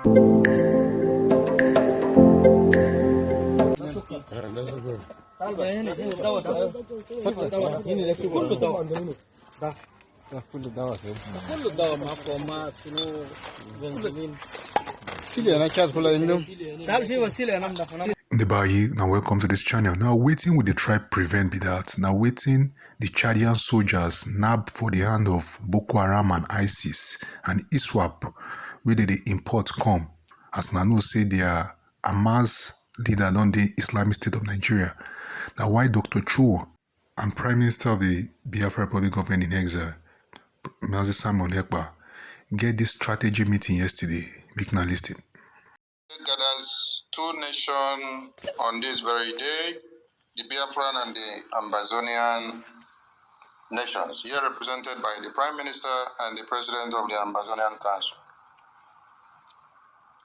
Now welcome to this channel. Now waiting with the tribe prevent be that. Now waiting the Chadian soldiers nab for the hand of Boko Haram and ISIS and ISWAP where they import come. As Nano say they are Hamas leader on the Islamic State of Nigeria. Now why Dr. Chu and Prime Minister of the Biafra Republic government in exile, Mazi Simon Ekpa, get this strategy meeting yesterday. Make now listen. Gathers two nations on this very day, the Biafran and the Amabazonian nations, here represented by the Prime Minister and the President of the Amabazonian Council.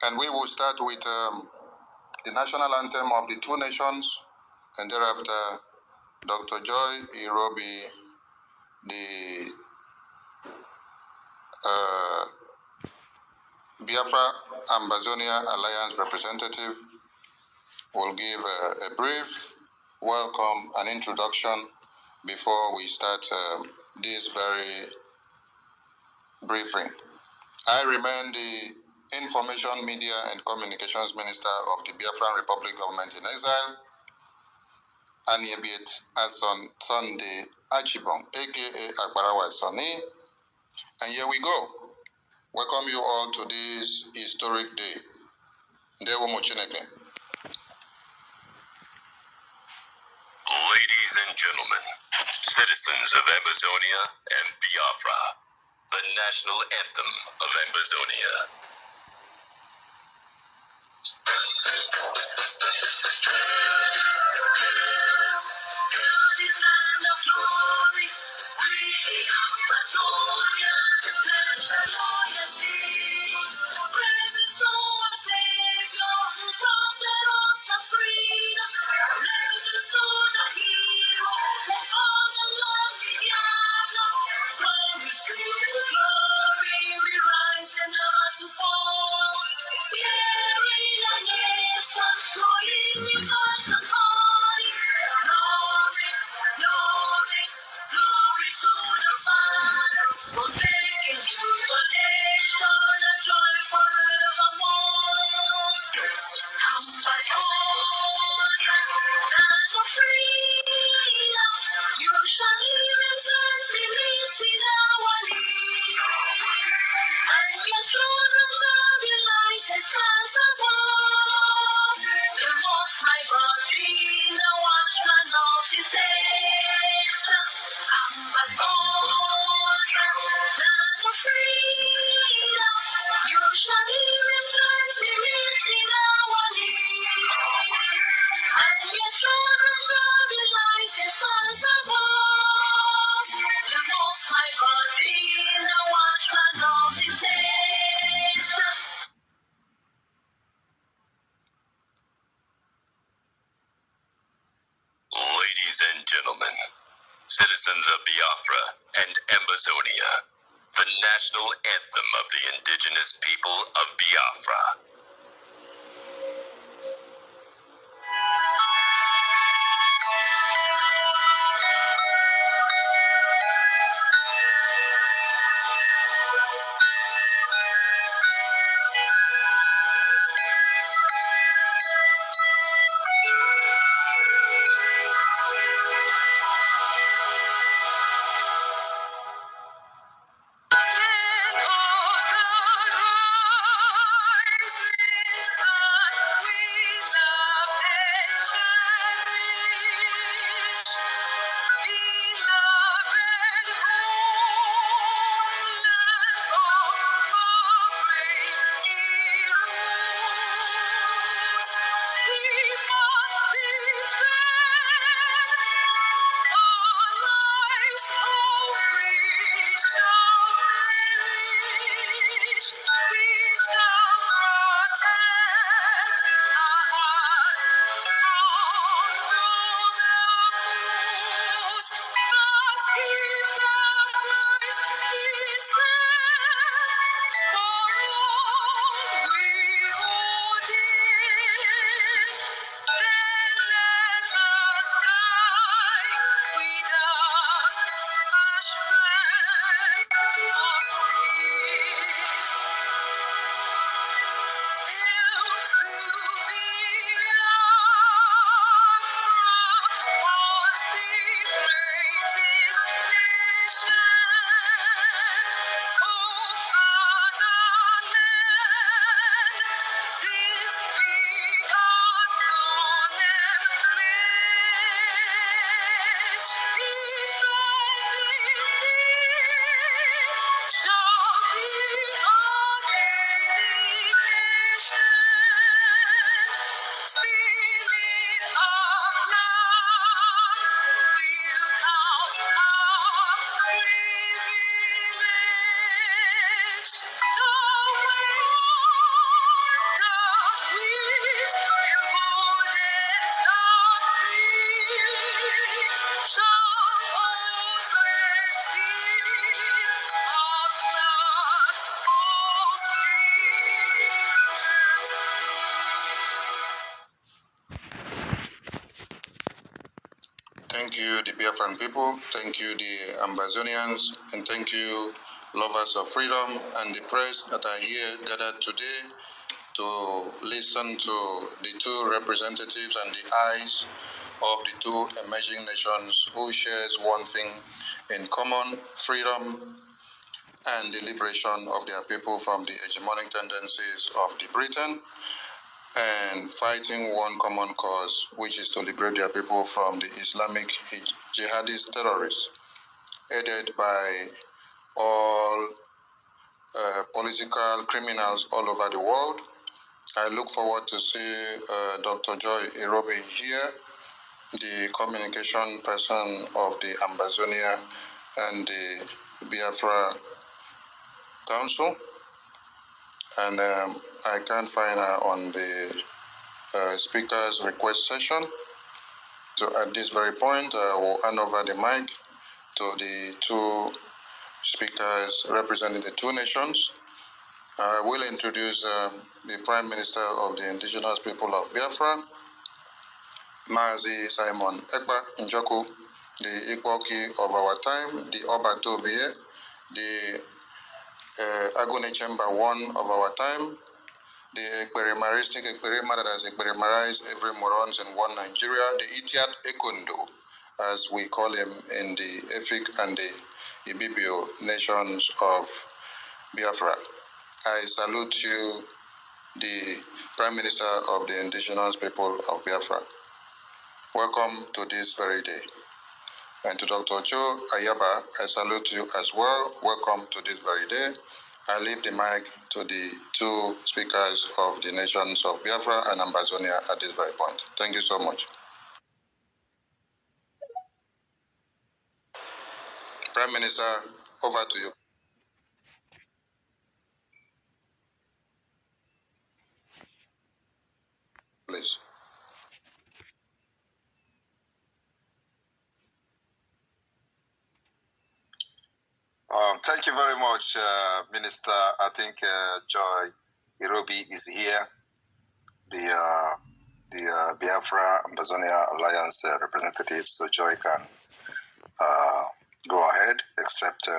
And we will start with the national anthem of the two nations, and thereafter Dr. Joy Irobi, the Biafra Amabazonia Alliance representative, will give a brief welcome and introduction before we start this very briefing. I remain the Information, Media and Communications Minister of the Biafran Republic Government in Exile, Aniebit Ason Sunday Achibong, aka Akbarawa Soni. And here we go. Welcome you all to this historic day. Ndewo Mochineke. Ladies and gentlemen, citizens of Amabazonia and Biafra, the national anthem of Amabazonia. Ladies and gentlemen, citizens of Biafra and Amabazonia, the national anthem of the indigenous people of Biafra. the Biafran people, thank you the Ambazonians, and thank you lovers of freedom and the press that are here gathered today to listen to the two representatives and the eyes of the two emerging nations who shares one thing in common, freedom and the liberation of their people from the hegemonic tendencies of the Britain, and fighting one common cause, which is to liberate their people from the Islamic jihadist terrorists, aided by all political criminals all over the world. I look forward to see Dr. Joy Irobi here, the communication person of the Amabazonia and the Biafra Council. And I can't find her on the speaker's request session. So at this very point, I will hand over the mic to the two speakers representing the two nations. I will introduce the Prime Minister of the Indigenous People of Biafra, Mazi Simon Ekpa Njoku, the Ikwoki of our time, the Oba Tobie, the Agone Chamber 1 of our time, the Ekperimaristic Ekperima that has Ekperimarized every morons in one Nigeria, the Itiat Ekondo, as we call him in the Efik and the Ibibio nations of Biafra. I salute you, the Prime Minister of the Indigenous People of Biafra. Welcome to this very day. And to Dr. Joe Ayaba, I salute you as well. Welcome to this very day. I leave the mic to the two speakers of the nations of Biafra and Amabazonia at this very point. Thank you so much. Prime Minister, over to you. Please. Thank you very much, Minister. I think Joy Irobi is here, the Biafra Amabazonia Alliance representative, so Joy can go ahead, except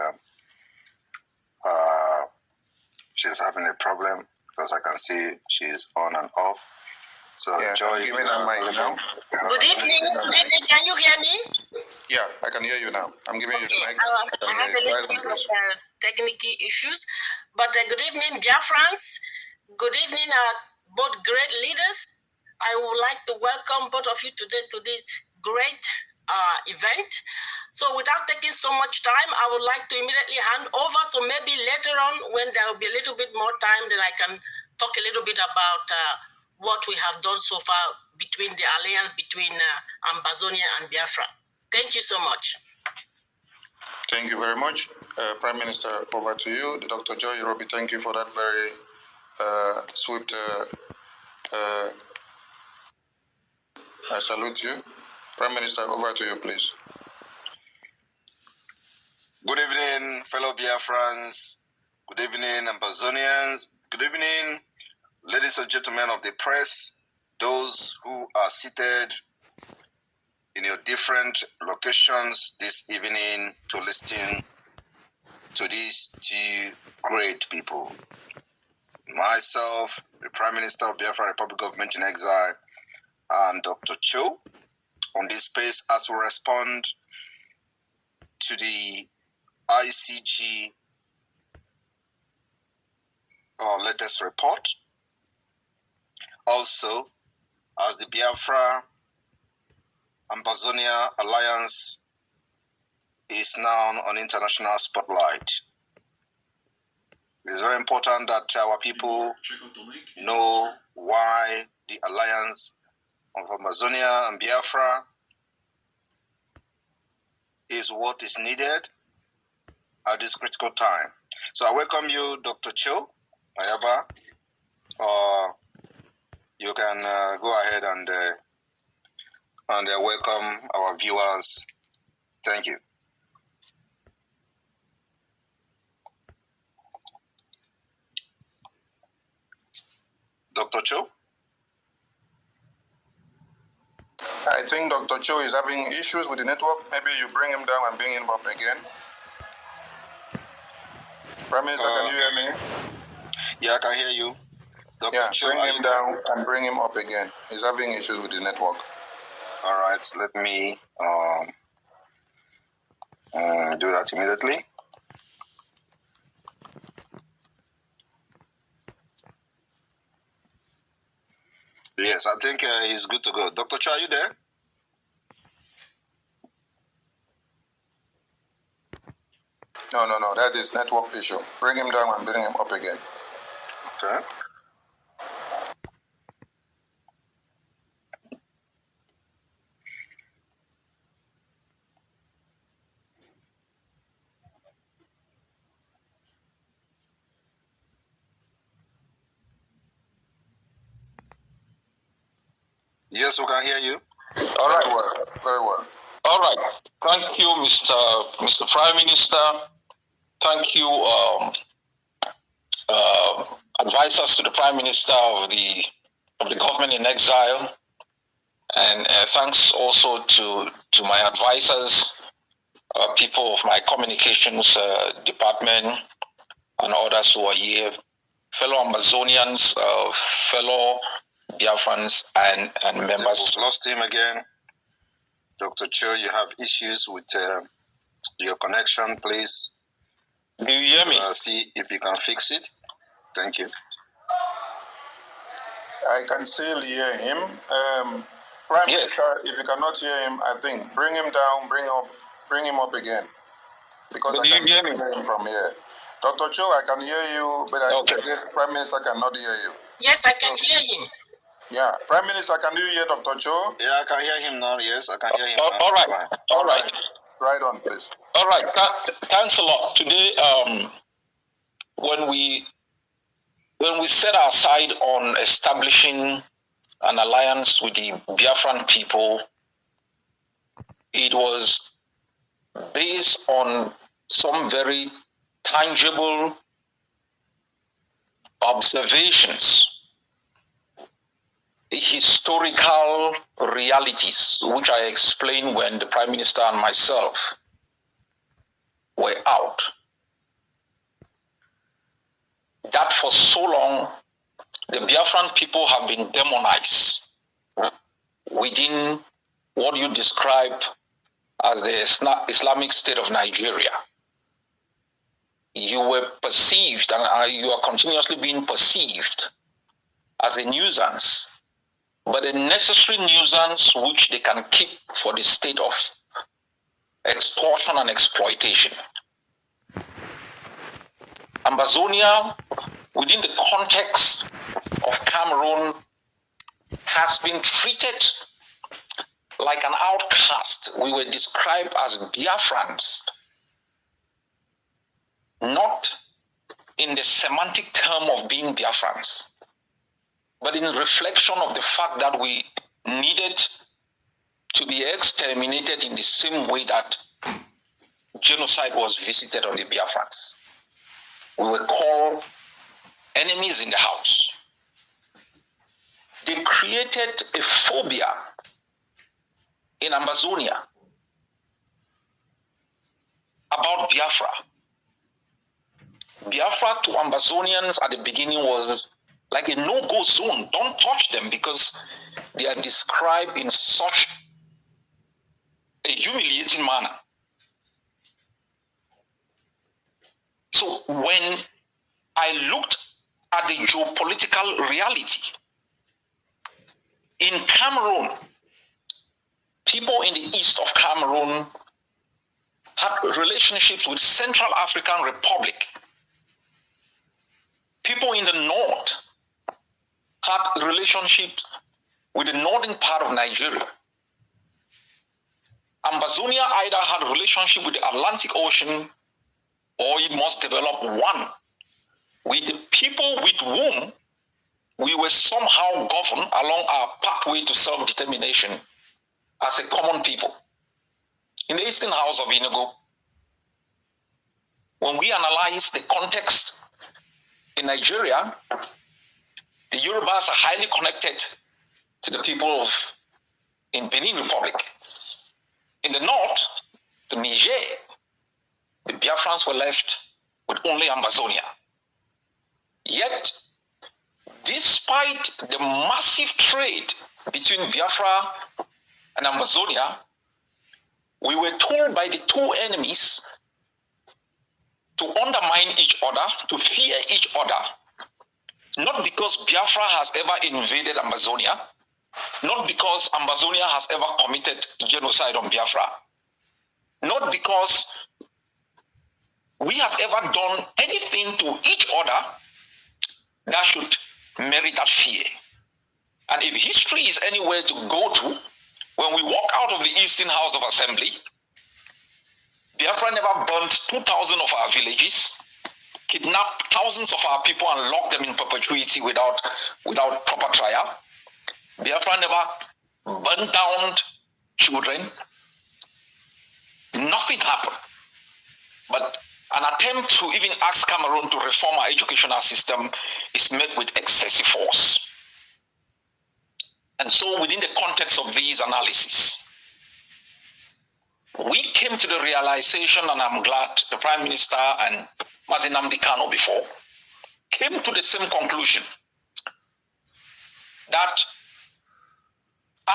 she's having a problem because I can see she's on and off. So Yeah, Joy, give me that mic now. Good evening. Can you hear me? Yeah, I can hear you now. I'm giving you the mic. I had a little bit of technical issues, but good evening, Biafrans. Good evening, both great leaders. I would like to welcome both of you today to this great event. So without taking so much time, I would like to immediately hand over. So maybe later on, when there will be a little bit more time, then I can talk a little bit about what we have done so far between the alliance between Amabazonia and Biafra. Thank you so much. Thank you very much. Prime Minister, over to you. Dr. Joy Irobi, thank you for that very swift. I salute you. Prime Minister, over to you, please. Good evening, fellow Biafrans. Good evening, Ambazonians. Good evening, ladies and gentlemen of the press, those who are seated in your different locations this evening to listen to these two great people. Myself, the Prime Minister of Biafra Republic Government in Exile, and Dr. Cho, on this space as we respond to the ICG latest report. Also, as the Biafra Amabazonia Alliance is now on international spotlight. It's very important that our people know why the alliance of Amabazonia and Biafra is what is needed at this critical time. So I welcome you, Dr. Cho Ayaba. You can go ahead and welcome our viewers. Thank you. Dr. Cho? I think think Dr. Cho is having issues with the network. Maybe you bring him down and bring him up again. Prime Minister, can you hear me? Yeah, I can hear you. Dr. Cho, bring him down and bring him up again. He's having issues with the network. All right, let me do that immediately. Yes, I think he's good to go. Dr. Cho, are you there? No, that is network issue. Bring him down and bring him up again. Okay. Yes, we can hear you. All right. Very well. All right. Thank you, Mr. Prime Minister. Thank you, advisors to the Prime Minister of the government in exile, and thanks also to my advisors, people of my communications department, and others who are here, fellow Amazonians, fellow Biafrans, and members. We've lost him again. Dr. Cho, you have issues with your connection, please. Do you hear me? See if you can fix it. Thank you. I can still hear him. Prime Minister, if you cannot hear him, I think bring him down, bring him up again. Because I can hear him from here. Dr. Cho, I can hear you, but I guess Prime Minister cannot hear you. Yes, I can hear him. Yeah, Prime Minister, can you hear Dr. Cho? Yeah, I can hear him now. Yes, I can hear him now. All right. All right. Right on, please. All right. Thanks a lot. Today, when we set our side on establishing an alliance with the Biafran people, it was based on some very tangible observations, historical realities, which I explained when the Prime Minister and myself were out. That for so long, the Biafran people have been demonized within what you describe as the Islamic State of Nigeria. You were perceived, and you are continuously being perceived as a nuisance, but a necessary nuisance which they can keep for the state of extortion and exploitation. Amabazonia, within the context of Cameroon, has been treated like an outcast. We were described as Biafrans, not in the semantic term of being Biafrans, but in reflection of the fact that we needed to be exterminated in the same way that genocide was visited on the Biafrans. We were called enemies in the house. They created a phobia in Amabazonia about Biafra. Biafra to Ambazonians at the beginning was like a no-go zone. Don't touch them because they are described in such a humiliating manner. So when I looked at the geopolitical reality, in Cameroon, people in the east of Cameroon had relationships with Central African Republic. People in the north had relationships with the northern part of Nigeria. Amabazonia either had a relationship with the Atlantic Ocean, or it must develop one with the people with whom we were somehow governed along our pathway to self-determination as a common people. In the Eastern House of Enugu, when we analyze the context in Nigeria, the Yorubas are highly connected to the people of in Benin Republic. In the north, the Niger, the Biafrans were left with only Amabazonia. Yet, despite the massive trade between Biafra and Amabazonia, we were told by the two enemies to undermine each other, to fear each other, not because Biafra has ever invaded Amabazonia, not because Amabazonia has ever committed genocide on Biafra, not because we have ever done anything to each other that should merit that fear. And if history is anywhere to go to, when we walk out of the Eastern House of Assembly, Biafra never burnt 2,000 of our villages, kidnapped thousands of our people and locked them in perpetuity without proper trial. Biafra never burnt down children. Nothing happened. But an attempt to even ask Cameroon to reform our educational system is met with excessive force. And so within the context of these analyses, we came to the realization, and I'm glad the Prime Minister and Nnamdi Kanu before came to the same conclusion, that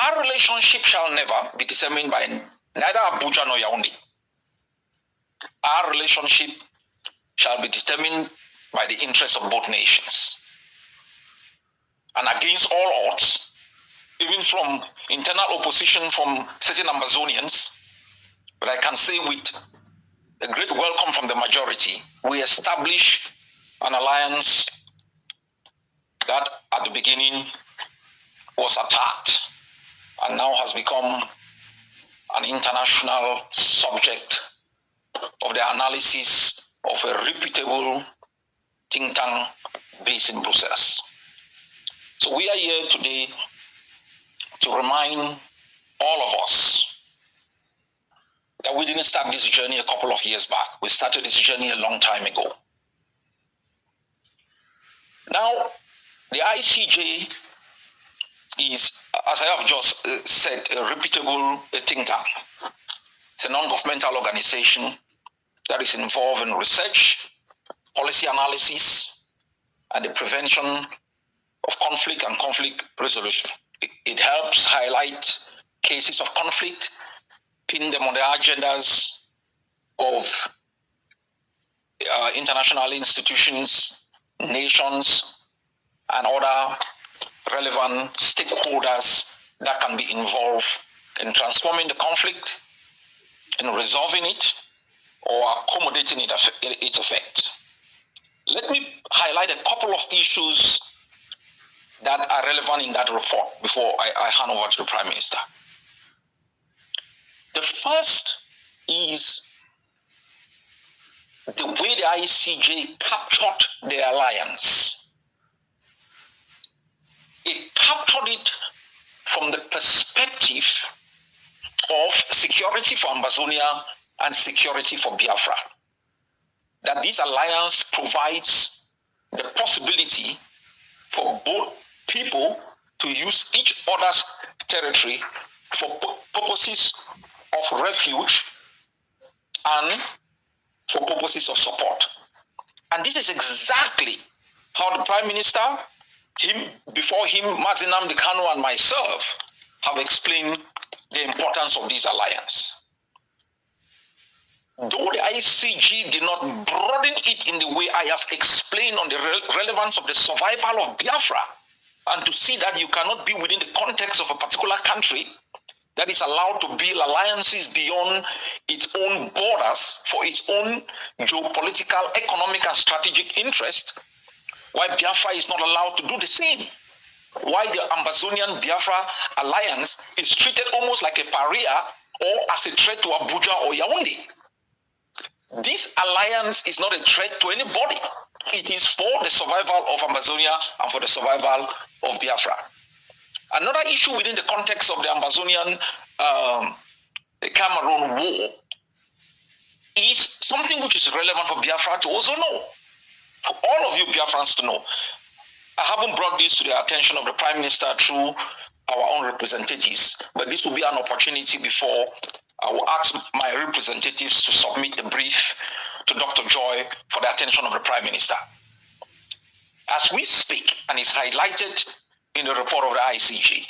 our relationship shall never be determined by neither Abuja nor Yaoundé. Our relationship shall be determined by the interests of both nations. And against all odds, even from internal opposition from certain Amazonians, but I can say with a great welcome from the majority, we establish an alliance that at the beginning was attacked and now has become an international subject of the analysis of a reputable think tank based in Brussels. So we are here today to remind all of us that we didn't start this journey a couple of years back. We started this journey a long time ago. Now, the ICJ is, as I have just said, a reputable think tank. It's a non-governmental organization that is involved in research, policy analysis, and the prevention of conflict and conflict resolution. It helps highlight cases of conflict, pin them on the agendas of international institutions, nations, and other relevant stakeholders that can be involved in transforming the conflict, in resolving it, or accommodating its effect. Let me highlight a couple of issues that are relevant in that report before I hand over to the Prime Minister. The first is the way the ICJ captured the alliance. It captured it from the perspective of security for Amabazonia and security for Biafra. That this alliance provides the possibility for both people to use each other's territory for purposes of refuge and for purposes of support. And this is exactly how the Prime Minister, before him, Nnamdi Kanu and myself have explained the importance of this alliance. Though the ICJ did not broaden it in the way I have explained on the relevance of the survival of Biafra, and to see that you cannot be within the context of a particular country that is allowed to build alliances beyond its own borders for its own geopolitical, economic, and strategic interest, why Biafra is not allowed to do the same. Why the Ambazonian Biafra alliance is treated almost like a pariah or as a threat to Abuja or Yaoundé. This alliance is not a threat to anybody. It is for the survival of Amabazonia and for the survival of Biafra. Another issue within the context of the Ambazonian Cameroon war is something which is relevant for Biafra to also know, for all of you Biafrans to know. I haven't brought this to the attention of the Prime Minister through our own representatives. But this will be an opportunity before I will ask my representatives to submit a brief to Dr. Joy for the attention of the Prime Minister. As we speak, and it's highlighted in the report of the ICJ,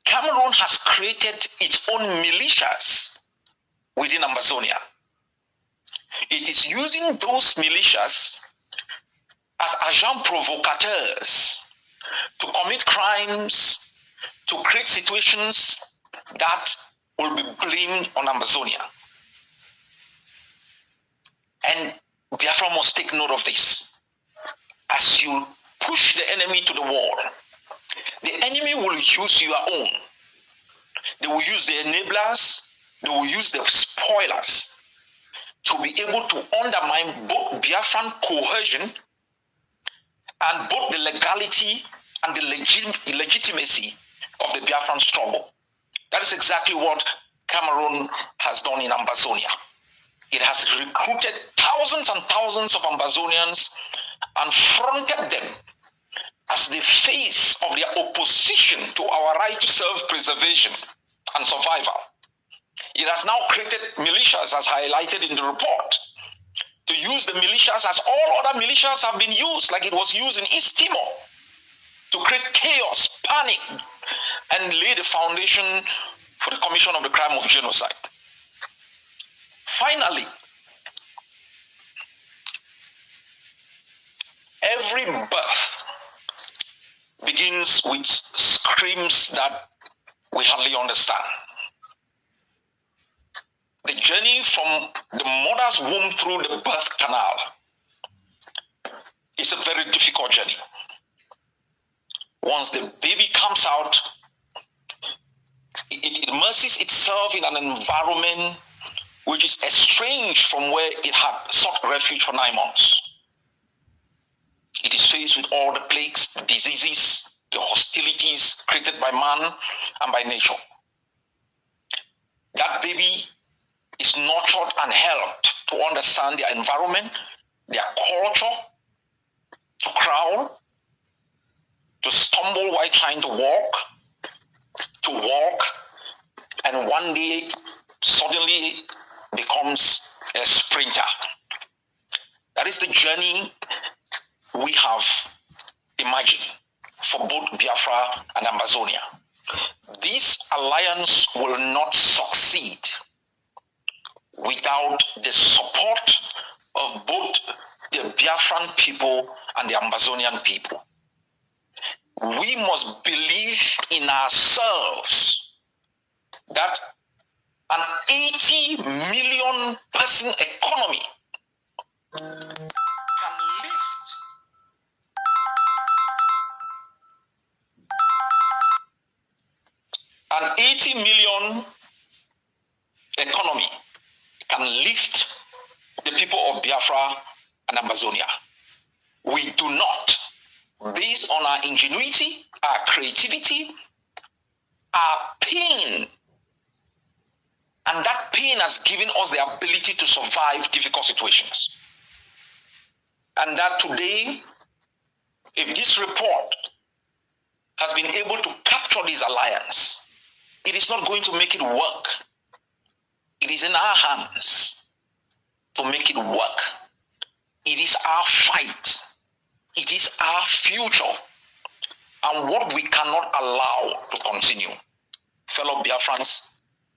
Cameroon has created its own militias within Amabazonia. It is using those militias as agents provocateurs to commit crimes, to create situations that will be blamed on Amabazonia. And Biafra must take note of this. As you push the enemy to the wall, the enemy will use your own. They will use the enablers, they will use the spoilers to be able to undermine both Biafran cohesion and both the legality and the legitimacy of the Biafran struggle. That is exactly what Cameroon has done in Amabazonia. It has recruited thousands and thousands of Ambazonians and fronted them as the face of their opposition to our right to self-preservation and survival. It has now created militias, as highlighted in the report, to use the militias as all other militias have been used, like it was used in East Timor, to create chaos, panic, and lay the foundation for the commission of the crime of genocide. Finally, every birth begins with screams that we hardly understand. The journey from the mother's womb through the birth canal is a very difficult journey. Once the baby comes out, it immerses itself in an environment which is estranged from where it had sought refuge for 9 months. It is faced with all the plagues, the diseases, the hostilities created by man and by nature. That baby is nurtured and helped to understand their environment, their culture, to crawl, to stumble while trying to walk, and one day suddenly becomes a sprinter. That is the journey we have imagined for both Biafra and Amabazonia. This alliance will not succeed without the support of both the Biafran people and the Amazonian people. We must believe in ourselves that an 80 million person economy can lift an 80 million economy can lift the people of Biafra and Amabazonia. We do not, based on our ingenuity, our creativity, our pain, and that pain has given us the ability to survive difficult situations. And that today, if this report has been able to capture this alliance, it is not going to make it work. It is in our hands to make it work. It is our fight. It is our future. And what we cannot allow to continue, fellow Biafrans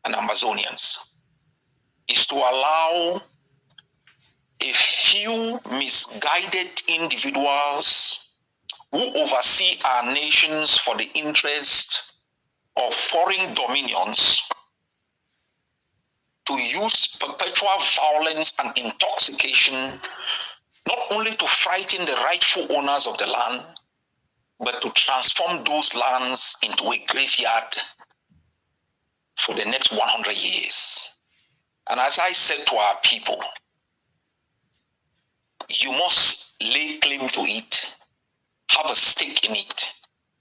and Amazonians, is to allow a few misguided individuals who oversee our nations for the interest of foreign dominions to use perpetual violence and intoxication, not only to frighten the rightful owners of the land, but to transform those lands into a graveyard for the next 100 years. And as I said to our people, you must lay claim to it, have a stake in it,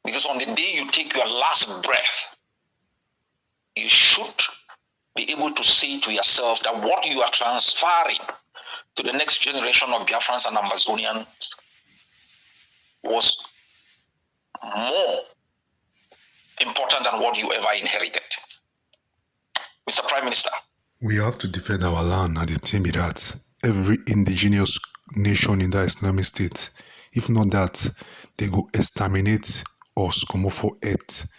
because on the day you take your last breath, you should be able to say to yourself that what you are transferring to the next generation of Biafrans and Amazonians was more important than what you ever inherited. Mr. Prime Minister. We have to defend our land, and the thing be that every indigenous nation in that Islamic state, if not that, they go exterminate us, come for earth.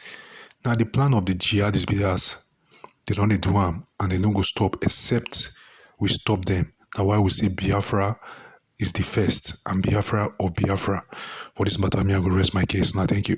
Now the plan of the jihadists be that they don't do them and they don't go stop except we stop them. That's why we say Biafra is the first and Biafra of Biafra. For this matter, I'm going to rest my case now. Thank you.